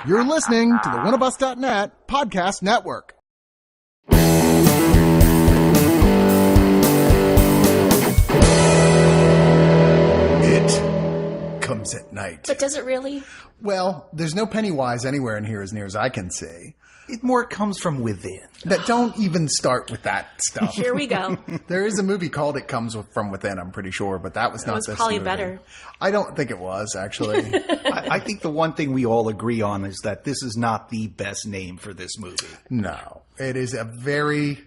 You're listening to the Oneofus.net podcast network. It comes at night. But does it really? Well, there's no Pennywise anywhere in here as near as I can see. It more comes from within. That don't even start with that stuff. Here we go. There is a movie called It Comes From Within, I'm pretty sure, but that was not this movie. It was probably better. I don't think it was, actually. I think the one thing we all agree on is that this is not the best name for this movie. No. It is a very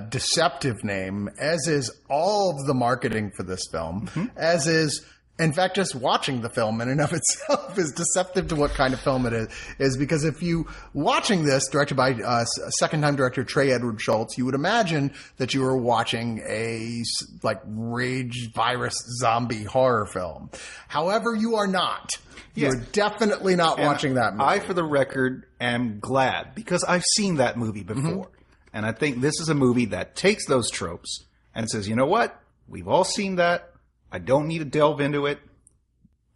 deceptive name, as is all of the marketing for this film, as is... In fact, just watching the film in and of itself is deceptive to what kind of film it is because if you, watching this, directed by second-time director Trey Edward Schultz, you would imagine that you were watching a, like, rage virus zombie horror film. However, you are not. Yeah. You're definitely not watching that movie. I, for the record, am glad because I've seen that movie before. And I think this is a movie that takes those tropes and says, you know what? We've all seen that. I don't need to delve into it,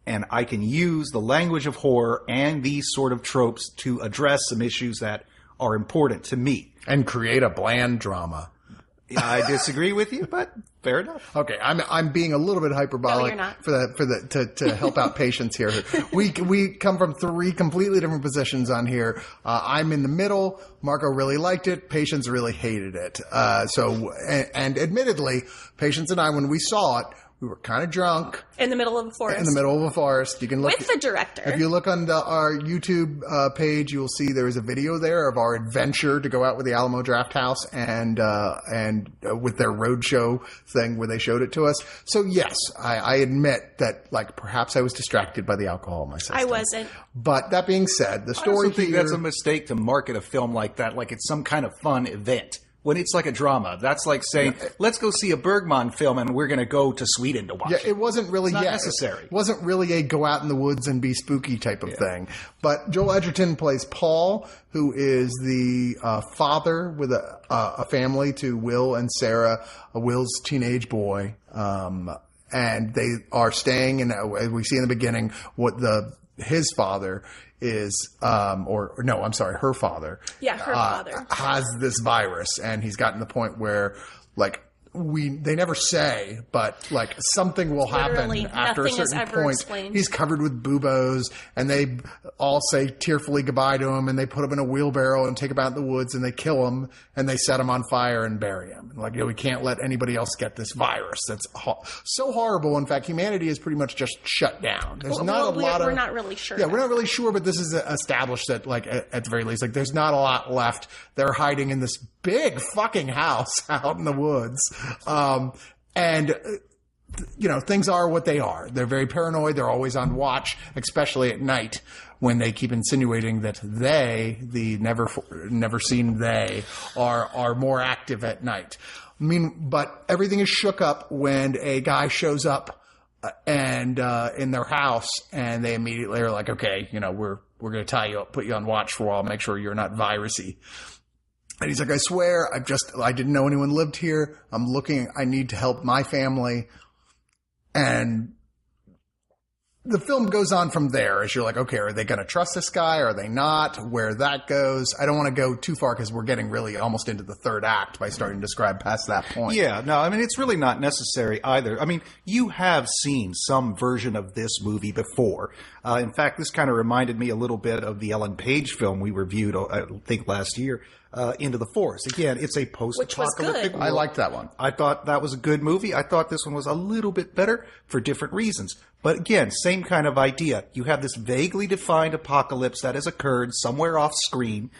and I can use the language of horror and these sort of tropes to address some issues that are important to me. And create a bland drama. I disagree with you, but fair enough. Okay, I'm being a little bit hyperbolic No, to help out patience here. We come from three completely different positions on here. I'm in the middle. Marco really liked it. Patience really hated it. And admittedly, Patience and I, when we saw it, we were kind of drunk. In the middle of a forest. In the middle of a forest. You can look with the director. If you look on our YouTube page, you'll see there is a video there of our adventure to go out with the Alamo Draft House and with their roadshow thing where they showed it to us. So yes, I admit that like perhaps I was distracted by the alcohol in my system. I wasn't. But that being said, the story I also think that's a mistake to market a film like that, like it's some kind of fun event. When it's like a drama, that's like saying, let's go see a Bergman film and we're going to go to Sweden to watch it. Yeah, it wasn't really necessary. It wasn't really a go out in the woods and be spooky type of thing. But Joel Edgerton plays Paul, who is the father with a family to Will and Sarah, Will's teenage boy. And they are staying in, as we see in the beginning, his father is, her father. Yeah, her father. Has this virus, and he's gotten to the point where, like, they never say, but like something will happen after a certain point. Explained. He's covered with buboes, and they all say tearfully goodbye to him, and they put him in a wheelbarrow and take him out in the woods, and they kill him, and they set him on fire and bury him. Like, we can't let anybody else get this virus. That's so horrible. In fact, humanity is pretty much just shut down. There's not a lot of. We're not really sure. Yeah, we're not really sure, but this is established that, like, at the very least, like, there's not a lot left. They're hiding in this big fucking house out in the woods. Things are what they are. They're very paranoid. They're always on watch, especially at night when they keep insinuating that the never seen they, are more active at night. But everything is shook up when a guy shows up in their house, and they immediately are like, okay, we're going to tie you up, put you on watch for a while, make sure you're not virusy. And he's like, I swear, I didn't know anyone lived here. I need to help my family. And the film goes on from there as you're like, okay, are they going to trust this guy? Are they not? Where that goes. I don't want to go too far because we're getting really almost into the third act by starting to describe past that point. Yeah, no, I mean, it's really not necessary either. I mean, you have seen some version of this movie before. In fact, this kind of reminded me a little bit of the Ellen Page film we reviewed, I think, last year. Into the Forest. Again, it's a post-apocalyptic world. I liked that one. I thought that was a good movie. I thought this one was a little bit better for different reasons. But again, same kind of idea. You have this vaguely defined apocalypse that has occurred somewhere off screen.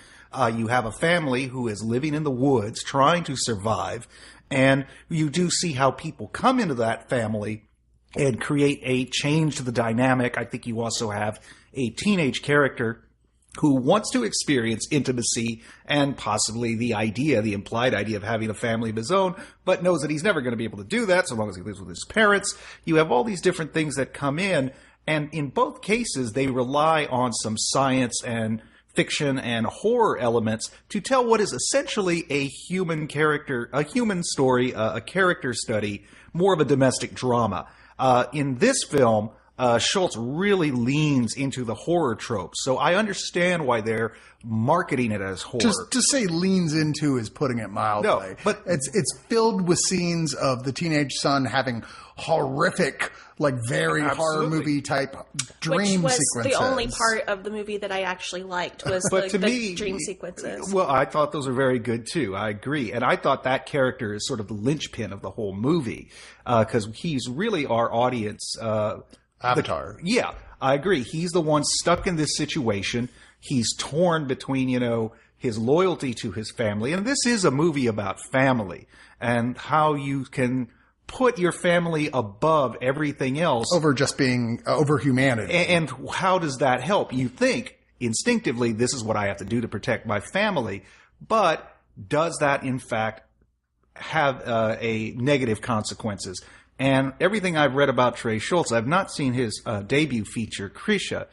You have a family who is living in the woods trying to survive. And you do see how people come into that family and create a change to the dynamic. I think you also have a teenage character who wants to experience intimacy and possibly the implied idea of having a family of his own, but knows that he's never going to be able to do that so long as he lives with his parents. You have all these different things that come in, and in both cases, they rely on some science and fiction and horror elements to tell what is essentially a human character, a human story, a character study, more of a domestic drama. In this film, Schultz really leans into the horror trope, so I understand why they're marketing it as horror. Just to say leans into is putting it mildly. No, but it's filled with scenes of the teenage son having horrific, like very horror movie type dream Which was sequences. the only part of the movie that I actually liked was the dream sequences. Well, I thought those were very good too. I agree, and I thought that character is sort of the linchpin of the whole movie because he's really our audience. Avatar. Yeah, I agree. He's the one stuck in this situation. He's torn between, his loyalty to his family. And this is a movie about family and how you can put your family above everything else. Over just being, over humanity. And how does that help? You think instinctively, this is what I have to do to protect my family. But does that, in fact, have a negative consequences? And everything I've read about Trey Schultz, I've not seen his debut feature, Krisha,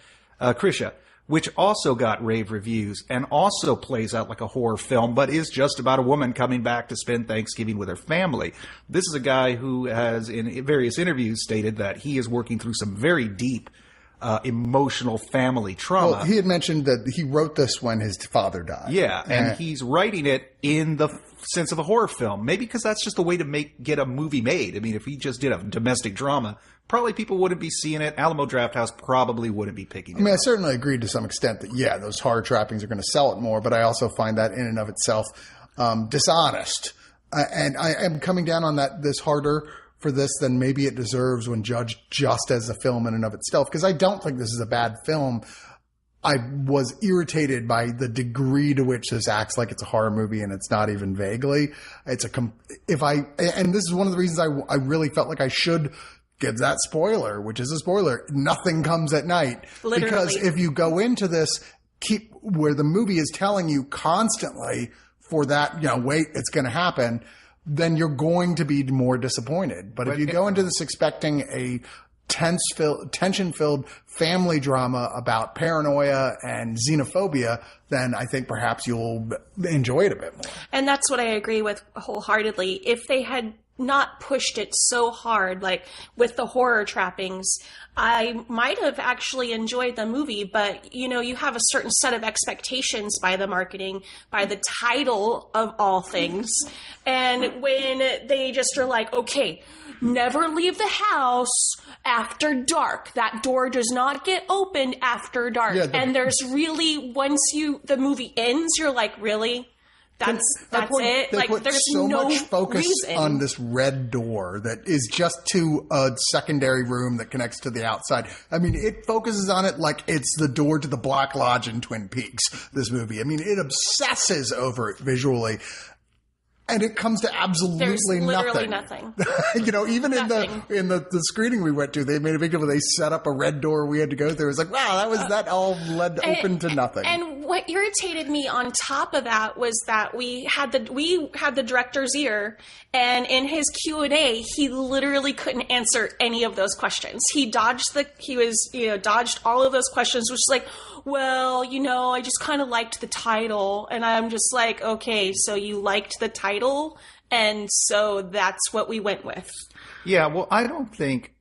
which also got rave reviews and also plays out like a horror film, but is just about a woman coming back to spend Thanksgiving with her family. This is a guy who has, in various interviews, stated that he is working through some very deep emotional family trauma. Well, he had mentioned that he wrote this when his father died. Yeah, and he's writing it in the sense of a horror film. Maybe because that's just the way to get a movie made. I mean, if he just did a domestic drama, probably people wouldn't be seeing it. Alamo Drafthouse probably wouldn't be picking it. I mean, I certainly agreed to some extent that, yeah, those horror trappings are going to sell it more, but I also find that in and of itself dishonest. And I am coming down on this harder for this than maybe it deserves when judged just as a film in and of itself, because I don't think this is a bad film. I was irritated by the degree to which this acts like it's a horror movie and it's not even vaguely. And this is one of the reasons I really felt like I should give that spoiler, which is a spoiler. Nothing comes at night. Literally. Because if you go into this, where the movie is telling you constantly for that, wait, it's going to happen, then you're going to be more disappointed. But if you go into this expecting a tension-filled family drama about paranoia and xenophobia, then I think perhaps you'll enjoy it a bit more. And that's what I agree with wholeheartedly. If they had not pushed it so hard, like with the horror trappings, I might have actually enjoyed the movie, but you have a certain set of expectations by the marketing, by the title of all things. And when they just are like, okay, never leave the house after dark. That door does not get opened after dark. Yeah, and there's really, once the movie ends, you're like, really? That's it. They put there's so no much focus reason on this red door that is just to a secondary room that connects to the outside. I mean, it focuses on it like it's the door to the Black Lodge in Twin Peaks, this movie. I mean, it obsesses over it visually. And it comes to absolutely There's literally nothing. Nothing. Even in the screening we went to, they made a big deal where they set up a red door we had to go through. It was like, wow, that all led open to nothing. And what irritated me on top of that was that we had the director's ear, and in his Q&A, he literally couldn't answer any of those questions. He dodged all of those questions, which is like, well, I just kind of liked the title. And I'm just like, okay, so you liked the title, and so that's what we went with. Yeah, well, I don't think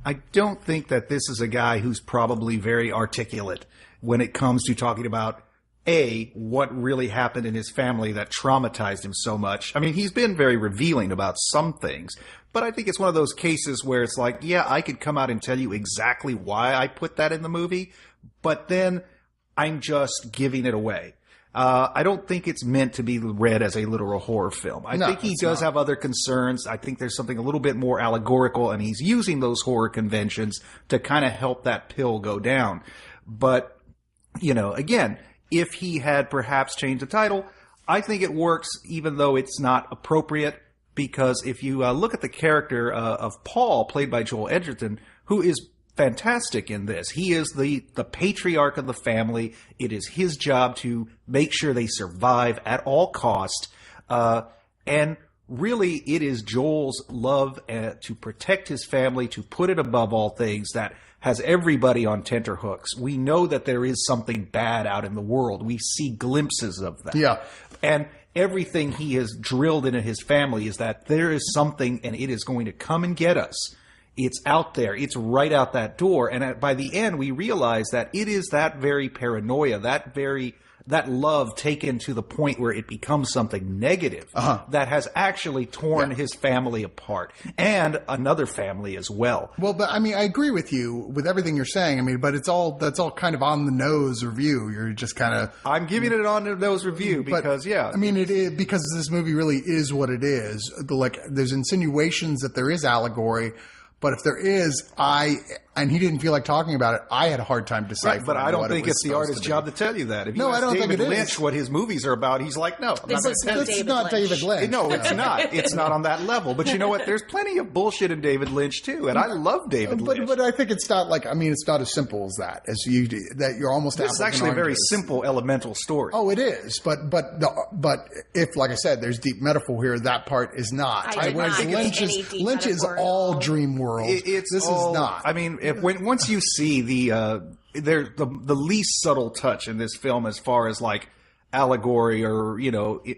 that this is a guy who's probably very articulate when it comes to talking about what really happened in his family that traumatized him so much. I mean, he's been very revealing about some things, but I think it's one of those cases where it's like, yeah, I could come out and tell you exactly why I put that in the movie, but then I'm just giving it away. I don't think it's meant to be read as a literal horror film. I think he does have other concerns. I think there's something a little bit more allegorical, and he's using those horror conventions to kind of help that pill go down. But, again, if he had perhaps changed the title, I think it works even though it's not appropriate, because if you look at the character of Paul, played by Joel Edgerton, who is fantastic in this. He is the patriarch of the family. It is his job to make sure they survive at all cost. And really, it is Joel's love to protect his family, to put it above all things, that has everybody on tenterhooks. We know that there is something bad out in the world. We see glimpses of that. Yeah. And everything he has drilled into his family is that there is something, and it is going to come and get us it's out there. It's right out that door. And by the end, we realize that it is that very paranoia, that love taken to the point where it becomes something negative that has actually torn his family apart and another family as well. Well, but I mean, I agree with you with everything you're saying. I mean, but that's all kind of on the nose review. You're just kind of. I'm giving it an on the nose review because, I mean, it is because this movie really is what it is. There's insinuations that there is allegory. But if there is, and he didn't feel like talking about it, I had a hard time deciphering. Right, but I don't think it's the artist's job to tell you that. If you ask David Lynch what his movies are about, he's like, no, I'm not going to tell you. It's not David Lynch. No, it's not. It's not on that level. But you know what? There's plenty of bullshit in David Lynch, too. And I love David Lynch. But I think it's not it's not as simple as that. That you're almost This is actually a very simple, elemental story. Oh, it is. But if, like I said, there's deep metaphor here, that part is not. Whereas Lynch is all dream world. This is not. I mean, once you see the least subtle touch in this film as far as like allegory or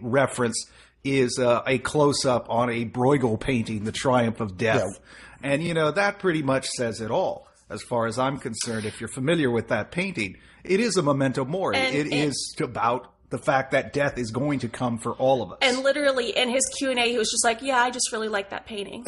reference is a close up on a Bruegel painting, The Triumph of Death, and that pretty much says it all as far as I'm concerned. If you're familiar with that painting, it is a memento mori. It is about the fact that death is going to come for all of us. And literally, in his Q&A, he was just like, I just really like that painting.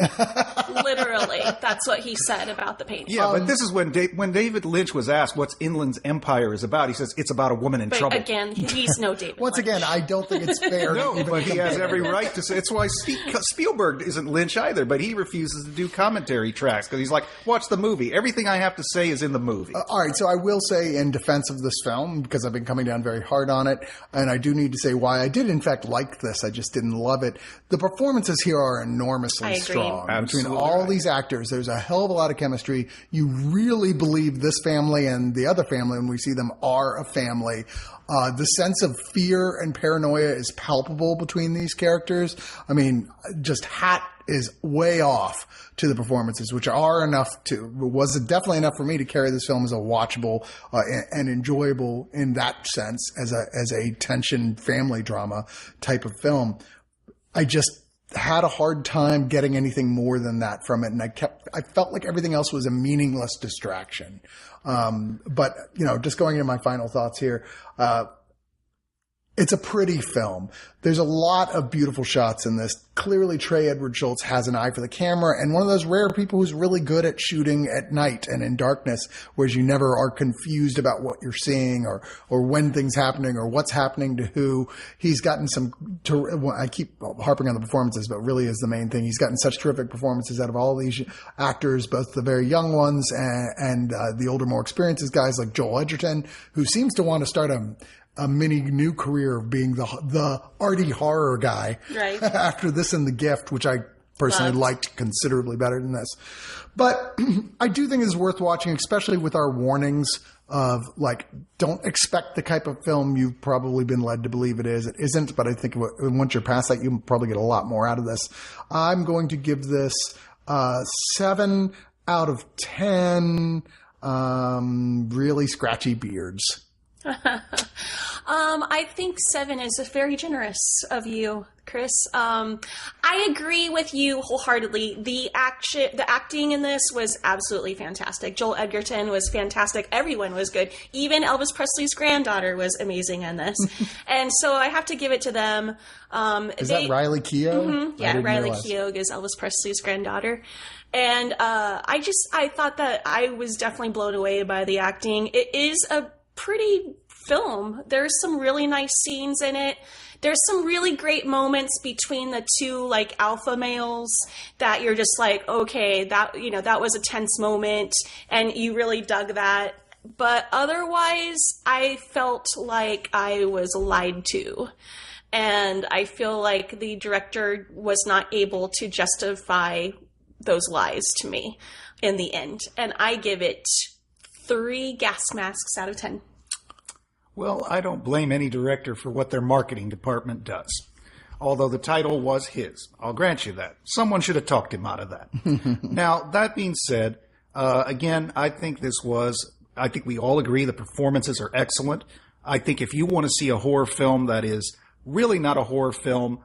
Literally, that's what he said about the painting. Yeah, but this is when David Lynch was asked what's Inland's Empire is about. He says, it's about a woman in trouble. Again, he's no David Once Lynch. again, I don't think it's fair. No, but he has every right to say. It's why Spielberg isn't Lynch either, but he refuses to do commentary tracks because he's like, watch the movie. Everything I have to say is in the movie. All right, so I will say in defense of this film, because I've been coming down very hard on it, and I do need to say why I did in fact like this. I just didn't love it. The performances here are enormously strong. Between all these actors, there's a hell of a lot of chemistry. You really believe this family and the other family, when we see them, are a family. The sense of fear and paranoia is palpable between these characters. I mean, just hat is way off to the performances, which are was definitely enough for me to carry this film as a watchable and enjoyable in that sense as a tension family drama type of film. I just had a hard time getting anything more than that from it, and I felt like everything else was a meaningless distraction. But just going into my final thoughts here, it's a pretty film. There's a lot of beautiful shots in this. Clearly, Trey Edward Schultz has an eye for the camera and one of those rare people who's really good at shooting at night and in darkness, whereas you never are confused about what you're seeing or when things happening or what's happening to who. He's gotten I keep harping on the performances, but really is the main thing. He's gotten such terrific performances out of all these actors, both the very young ones and the older, more experienced guys like Joel Edgerton, who seems to want to start a mini new career of being the arty horror guy after this and The Gift, which I personally liked considerably better than this. But I do think it's worth watching, especially with our warnings of don't expect the type of film you've probably been led to believe it is. It isn't, but I think once you're past that, you'll probably get a lot more out of this. I'm going to give this 7 out of 10 really scratchy beards. I think 7 is very generous of you, Chris. I agree with you wholeheartedly. The acting in this was absolutely fantastic. Joel Edgerton was fantastic. Everyone was good. Even Elvis Presley's granddaughter was amazing in this. And so I have to give it to them. Is that Riley Keough? Mm-hmm. Yeah, Riley Keough is Elvis Presley's granddaughter. And I thought that I was definitely blown away by the acting. It is a pretty film. There's some really nice scenes in it. There's some really great moments between the two alpha males that you're just like, okay, that was a tense moment and you really dug that. But otherwise, I felt like I was lied to. And I feel like the director was not able to justify those lies to me in the end. And I give it 3 gas masks out of 10. Well, I don't blame any director for what their marketing department does. Although the title was his. I'll grant you that. Someone should have talked him out of that. Now, that being said, again, I think we all agree the performances are excellent. I think if you want to see a horror film that is really not a horror film,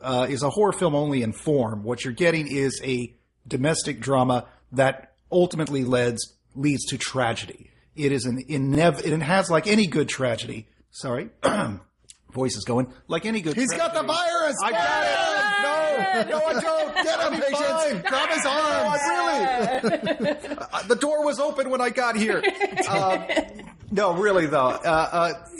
is a horror film only in form, what you're getting is a domestic drama that ultimately leads to tragedy. It is it has, like any good tragedy. Sorry. Voice is going. Like any good He's tragedy. got the virus! I got it! No, I don't! Get him, patience! Grab his arms! Really? The door was open when I got here. No, really, though.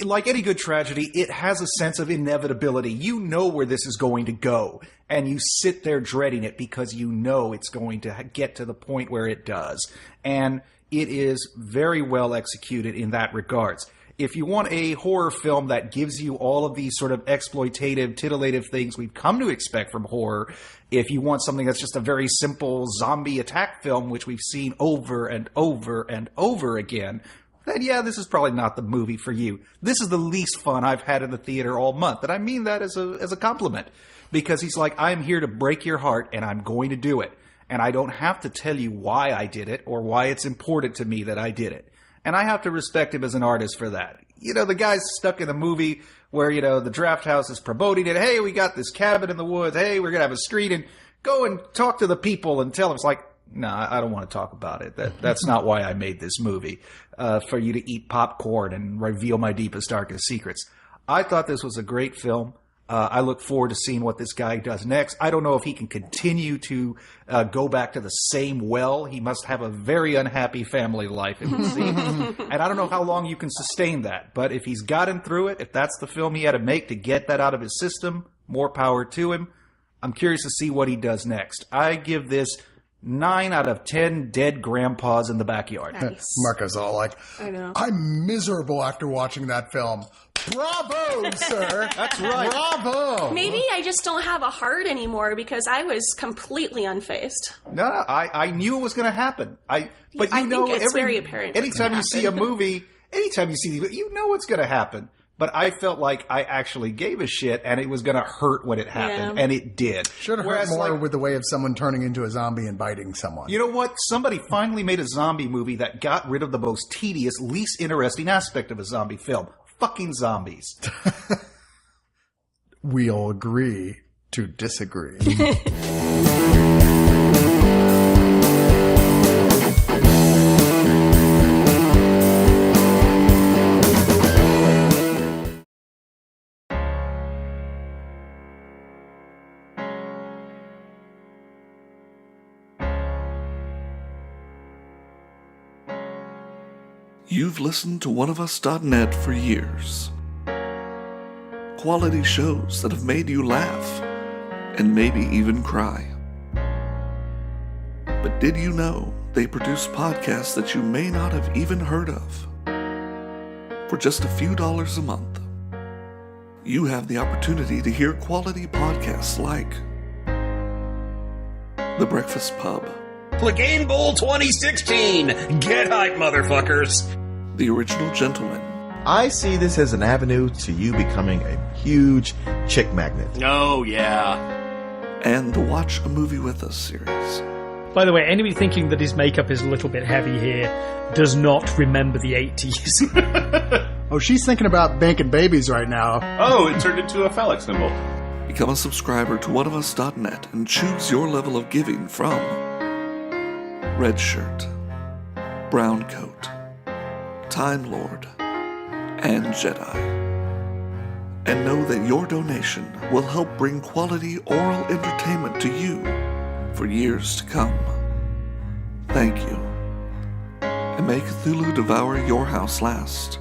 Like any good tragedy, it has a sense of inevitability. You know where this is going to go, and you sit there dreading it because you know it's going to get to the point where it does. And it is very well executed in that regards. If you want a horror film that gives you all of these sort of exploitative, titillative things we've come to expect from horror, if you want something that's just a very simple zombie attack film, which we've seen over and over and over again, then yeah, this is probably not the movie for you. This is the least fun I've had in the theater all month, and I mean that as a compliment. Because he's like, I'm here to break your heart, and I'm going to do it. And I don't have to tell you why I did it, or why it's important to me that I did it. And I have to respect him as an artist for that. You know, the guy's stuck in a movie where, you know, the Draft House is promoting it. Hey, we got this cabin in the woods. Hey, we're going to have a screening. Go and talk to the people and tell them. It's like, no, I don't want to talk about it. That's not why I made this movie, for you to eat popcorn and reveal my deepest, darkest secrets. I thought this was a great film. I look forward to seeing what this guy does next. I don't know if he can continue to go back to the same well. He must have a very unhappy family life, it would seem. And I don't know how long you can sustain that. But if he's gotten through it, if that's the film he had to make to get that out of his system, more power to him. I'm curious to see what he does next. I give this 9 out of 10 dead grandpas in the backyard. Nice. Marco's all like, I know. I'm miserable after watching that film. Bravo, sir. That's right. Bravo. Maybe I just don't have a heart anymore because I was completely unfazed. No, I knew it was going to happen. But I think it's very apparent what's Anytime gonna you see a movie, you know what's going to happen. But I felt like I actually gave a shit, and it was going to hurt when it happened, and it did. Should have hurt more with the way of someone turning into a zombie and biting someone. You know what? Somebody finally made a zombie movie that got rid of the most tedious, least interesting aspect of a zombie film. Fucking zombies. We'll agree to disagree. You've listened to Oneofus.net for years. Quality shows that have made you laugh, and maybe even cry. But did you know they produce podcasts that you may not have even heard of? For just a few dollars a month, you have the opportunity to hear quality podcasts like The Breakfast Pub, Game Bowl 2016! Get hype, motherfuckers! The Original Gentleman, I see this as an avenue to you becoming a huge chick magnet. Oh, yeah. and the Watch a Movie With Us series. By the way, anybody thinking that his makeup is a little bit heavy here does not remember the 80s. Oh, she's thinking about banking babies right now. Oh, it turned into a phallic symbol. Become a subscriber to Oneofus.net and choose your level of giving from Red Shirt, Brown Coat, Time Lord, and Jedi. And know that your donation will help bring quality oral entertainment to you for years to come. Thank you. And may Cthulhu devour your house last.